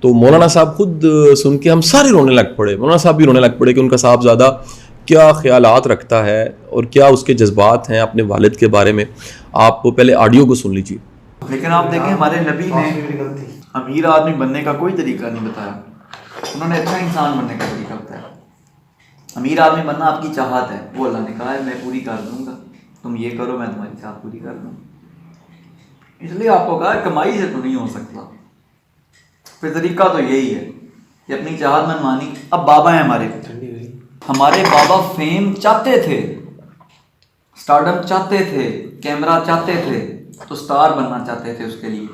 तो मौलाना साहब खुद सुन के हम सारे रोने लग पड़े, मौलाना साहब भी रोने लग पड़े कि उनका साहबजादा क्या ख्यालात रखता है और क्या उसके जज्बात हैं अपने वालिद के बारे में। आप पहले ऑडियो को सुन लीजिए। लेकिन आप देखें हमारे नबी ने अमीर आदमी बनने का कोई तरीका नहीं बताया, उन्होंने अच्छा इंसान बनने का तरीका बताया। अमीर आदमी बनना आपकी चाहत है, वो अल्लाह ने कहा है मैं पूरी कर दूंगा, तुम ये करो मैं तुम्हारी चाहत पूरी कर दूंगा। इसलिए आपको कहा कमाई से तो नहीं हो सकता, फिर तरीका तो यही है कि अपनी चाहत मनमानी। अब बाबा है हमारे बाबा फेम चाहते थे, स्टारडम चाहते थे, कैमरा चाहते थे, तो स्टार बनना चाहते थे, उसके लिए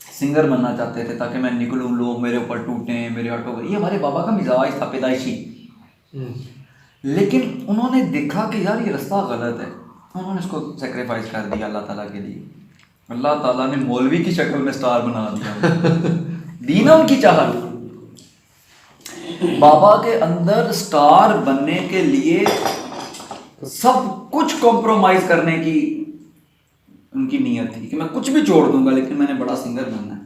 सिंगर बनना चाहते थे ताकि मैं निकलूं, लोग मेरे ऊपर टूटें, मेरे ऑटो पर। ये हमारे बाबा का मिजाज था पैदाइशी। लेकिन उन्होंने देखा कि यार ये रास्ता गलत है, उन्होंने उसको सेक्रीफाइस कर दिया अल्लाह ताला के लिए। अल्लाह ताला ने मौलवी की शक्ल में स्टार बना दिया दीना उनकी चाहत। बाबा के अंदर स्टार बनने के लिए सब कुछ कॉम्प्रोमाइज करने की उनकी नीयत थी कि मैं कुछ भी छोड़ दूंगा लेकिन मैंने बड़ा सिंगर बनना है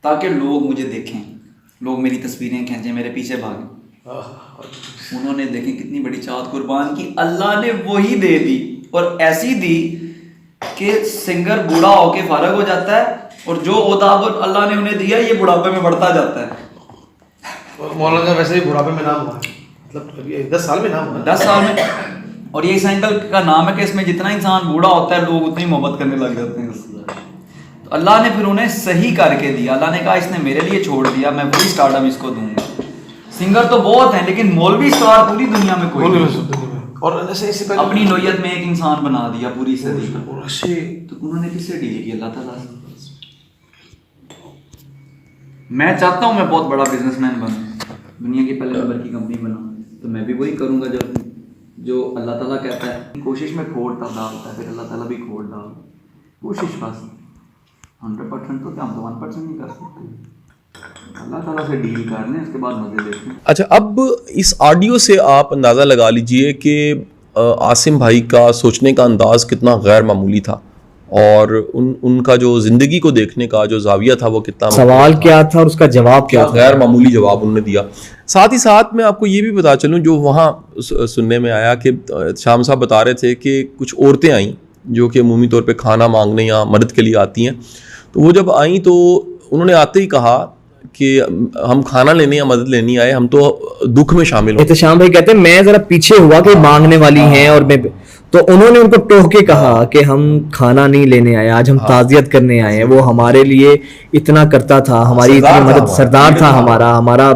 ताकि लोग मुझे देखें, लोग मेरी तस्वीरें खींचें, मेरे पीछे भागें। उन्होंने देखें कितनी बड़ी चाहत कुर्बान की, अल्लाह ने वही दे दी और ऐसी दी कि सिंगर बूढ़ा होके फारग हो जाता है और जो ओहदा अल्लाह ने उन्हें दिया ये बुढ़ापे में बढ़ता जाता है। मौलाना का वैसे ही बुढ़ापे में नाम हुआ है, मतलब 10 साल में नाम हुआ है, 10 साल में। और ये इस एंगल का नाम है कि इसमें जितना इंसान बूढ़ा होता है लोग उतनी मोहब्बत करने लग जाते हैं उससे। तो अल्लाह ने फिर उन्हें सही करके दिया। अल्लाह ने कहा इसने मेरे लिए छोड़ दिया, मैं वही स्टारडम इसको दूंगा। सिंगर तो बहुत हैं लेकिन मौलवी स्टार पूरी दुनिया में कोई नहीं। और ऐसे पहले अपनी नोयत में एक इंसान बना दिया पूरी सदी का। तो उन्होंने किससे डील की? अल्लाह ताला से। मैं चाहता हूँ मैं बहुत बड़ा बिजनेसमैन बनूं, दुनिया की पहले नंबर की कंपनी बनाऊं, तो मैं भी वही करूंगा जो अल्लाह ताला कहता है। कोशिश में खोट डालता है, फिर अल्लाह ताला भी खोट डालता है। कोशिश बस 100% तो हम तो 1% नहीं कर सकते। अल्लाह ताला से डील कर लें, उसके बाद मजे लेते हैं। अच्छा, अब इस ऑडियो से आप अंदाज़ा लगा लीजिए कि आसिम भाई का सोचने का अंदाज़ कितना गैर मामूली था और उनका जो ज़िंदगी को देखने का जो जाविया था वो कितना, सवाल क्या था और उसका जवाब क्या था, गैर मामूली जवाब उन्होंने दिया। साथ ही साथ मैं आपको ये भी बता चलूँ, जो वहाँ सुनने में आया कि शाम साहब बता रहे थे कि कुछ औरतें आईं जो कि अमूमी तौर पे खाना मांगने या मदद के लिए आती हैं। तो वो जब आईं तो उन्होंने आते ही कहा कि हम खाना लेने या मदद लेने आए, हम तो दुख में शामिल हो। तो शाम भाई कहते हैं मैं जरा पीछे हुआ कि मांगने वाली हैं और मैं, तो उन्होंने उनको टोक के कहा कि हम खाना नहीं लेने आए, आज हम ताज़ियत करने आए हैं। वो हमारे लिए इतना करता था, हमारी इतनी मदद, सरदार था हमारा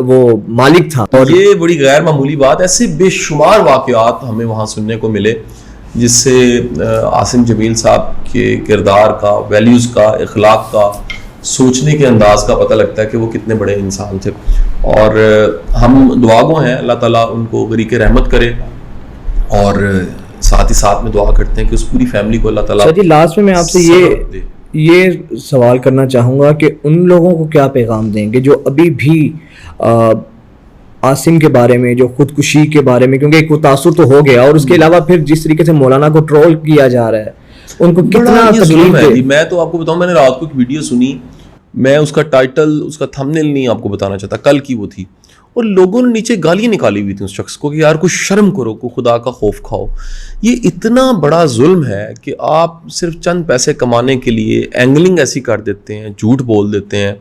वो मालिक था। और ये बड़ी गैर मामूली बात, ऐसे बेशुमार वाक़यात हमें वहाँ सुनने को मिले जिससे आसिम जमील साहब के किरदार का, वैल्यूज़ का, इखलाक का, सोचने के अंदाज का पता लगता है कि वो कितने बड़े इंसान थे। और हम दुआगो हैं, अल्लाह ताला उनको गरीक़ रहमत करे और साथ ही साथ में दुआ करते हैं कि उस पूरी फैमिली को अल्लाह ताला। जी लास्ट में मैं आपसे ये सवाल करना चाहूँगा कि उन लोगों को क्या पैगाम देंगे जो अभी भी आसिम के बारे में, जो खुदकुशी के बारे में, क्योंकि एक तासुर तो हो गया और उसके अलावा फिर जिस तरीके से मौलाना को ट्रोल किया जा रहा है, उनको कितना तकलीफ है। मैं तो आपको बताऊं, मैंने रात को एक वीडियो सुनी, मैं उसका टाइटल, उसका थंबनेल नहीं आपको बताना चाहता, कल की वो थी, और लोगों ने नीचे गालियां निकाली हुई थी उस शख्स को कि यार कुछ शर्म करो, को खुदा का खौफ खाओ। ये इतना बड़ा जुल्म है कि आप सिर्फ चंद पैसे कमाने के लिए एंगलिंग ऐसी कर देते हैं, झूठ बोल देते हैं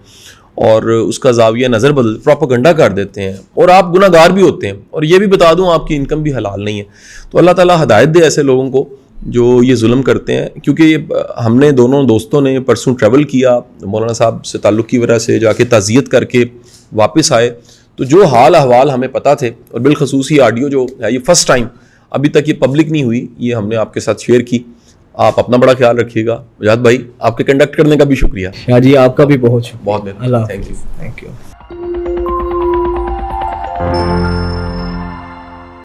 और उसका जाविया नज़र बदल, प्रोपेगेंडा कर देते हैं और आप गुनाहगार भी होते हैं। और ये भी बता दूं आपकी इनकम भी हलाल नहीं है। तो अल्लाह ताला हिदायत दे ऐसे लोगों को जो ये जुल्म करते हैं। क्योंकि हमने दोनों दोस्तों ने परसों ट्रैवल किया, मौलाना साहब से ताल्लुक़ की वजह से जाके ताज़ियत करके वापस आए, तो जो हाल अहवाल हमें पता थे, और बिलखसूस ये ऑडियो जो है ये फ़र्स्ट टाइम, अभी तक ये पब्लिक नहीं हुई, ये हमने आपके साथ शेयर की। आप अपना बड़ा ख्याल रखिएगा। मुजाहिद भाई, आपके कंडक्ट करने का भी शुक्रिया। शाह जी आपका भी बहुत बहुत, थैंक यू। Thank you.